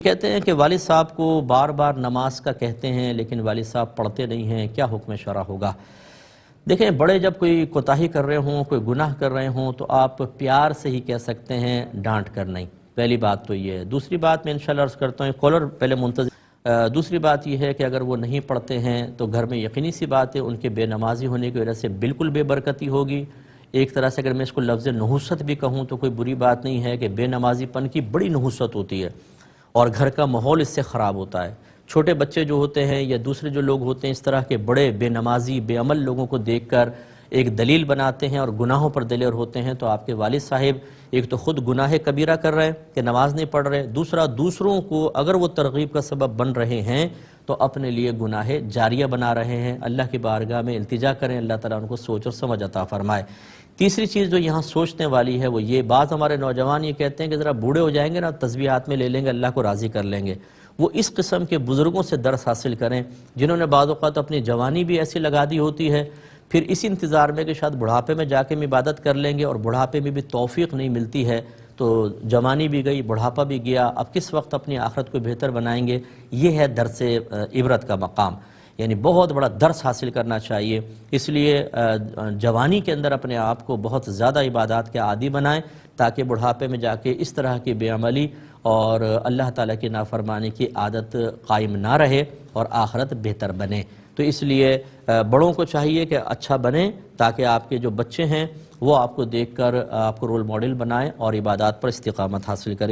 کہتے ہیں کہ والد صاحب کو بار بار نماز کا کہتے ہیں لیکن والد صاحب پڑھتے نہیں ہیں، کیا حکم شرع ہوگا؟ دیکھیں، بڑے جب کوئی کوتاہی کر رہے ہوں، کوئی گناہ کر رہے ہوں تو آپ پیار سے ہی کہہ سکتے ہیں، ڈانٹ کر نہیں۔ پہلی بات تو یہ ہے۔ دوسری بات میں انشاءاللہ عرض کرتا ہوں، کالر پہلے منتظر۔ دوسری بات یہ ہے کہ اگر وہ نہیں پڑھتے ہیں تو گھر میں یقینی سی بات ہے ان کے بے نمازی ہونے کی وجہ سے بالکل بے برکتی ہوگی۔ ایک طرح سے اگر میں اس کو لفظ نحوست بھی کہوں تو کوئی بری بات نہیں ہے کہ بے نمازی پن کی بڑی نحوست ہوتی ہے اور گھر کا ماحول اس سے خراب ہوتا ہے۔ چھوٹے بچے جو ہوتے ہیں یا دوسرے جو لوگ ہوتے ہیں اس طرح کے بڑے بے نمازی بے عمل لوگوں کو دیکھ کر ایک دلیل بناتے ہیں اور گناہوں پر دلیر ہوتے ہیں، تو آپ کے والد صاحب ایک تو خود گناہ کبیرہ کر رہے ہیں کہ نماز نہیں پڑھ رہے، دوسرا دوسروں کو اگر وہ ترغیب کا سبب بن رہے ہیں تو اپنے لیے گناہ جاریہ بنا رہے ہیں۔ اللہ کی بارگاہ میں التجا کریں، اللہ تعالیٰ ان کو سوچ اور سمجھ عطا فرمائے۔ تیسری چیز جو یہاں سوچنے والی ہے وہ یہ، بعض ہمارے نوجوان یہ کہتے ہیں کہ ذرا بوڑھے ہو جائیں گے نا، تسبیح ہاتھ میں لے لیں گے، اللہ کو راضی کر لیں گے۔ وہ اس قسم کے بزرگوں سے درس حاصل کریں جنہوں نے بعض اوقات اپنی جوانی بھی ایسی لگا دی ہوتی ہے، پھر اس انتظار میں کہ شاید بڑھاپے میں جا کے ہم عبادت کر لیں گے، اور بڑھاپے میں بھی توفیق نہیں ملتی ہے تو جوانی بھی گئی، بڑھاپا بھی گیا، اب کس وقت اپنی آخرت کو بہتر بنائیں گے؟ یہ ہے درس عبرت کا مقام، یعنی بہت بڑا درس حاصل کرنا چاہیے۔ اس لیے جوانی کے اندر اپنے آپ کو بہت زیادہ عبادات کے عادی بنائیں تاکہ بڑھاپے میں جا کے اس طرح کی بے عملی اور اللہ تعالیٰ کی نافرمانی کی عادت قائم نہ رہے اور آخرت بہتر بنے۔ تو اس لیے بڑوں کو چاہیے کہ اچھا بنیں تاکہ آپ کے جو بچے ہیں وہ آپ کو دیکھ کر آپ کو رول ماڈل بنائیں اور عبادات پر استقامت حاصل کریں۔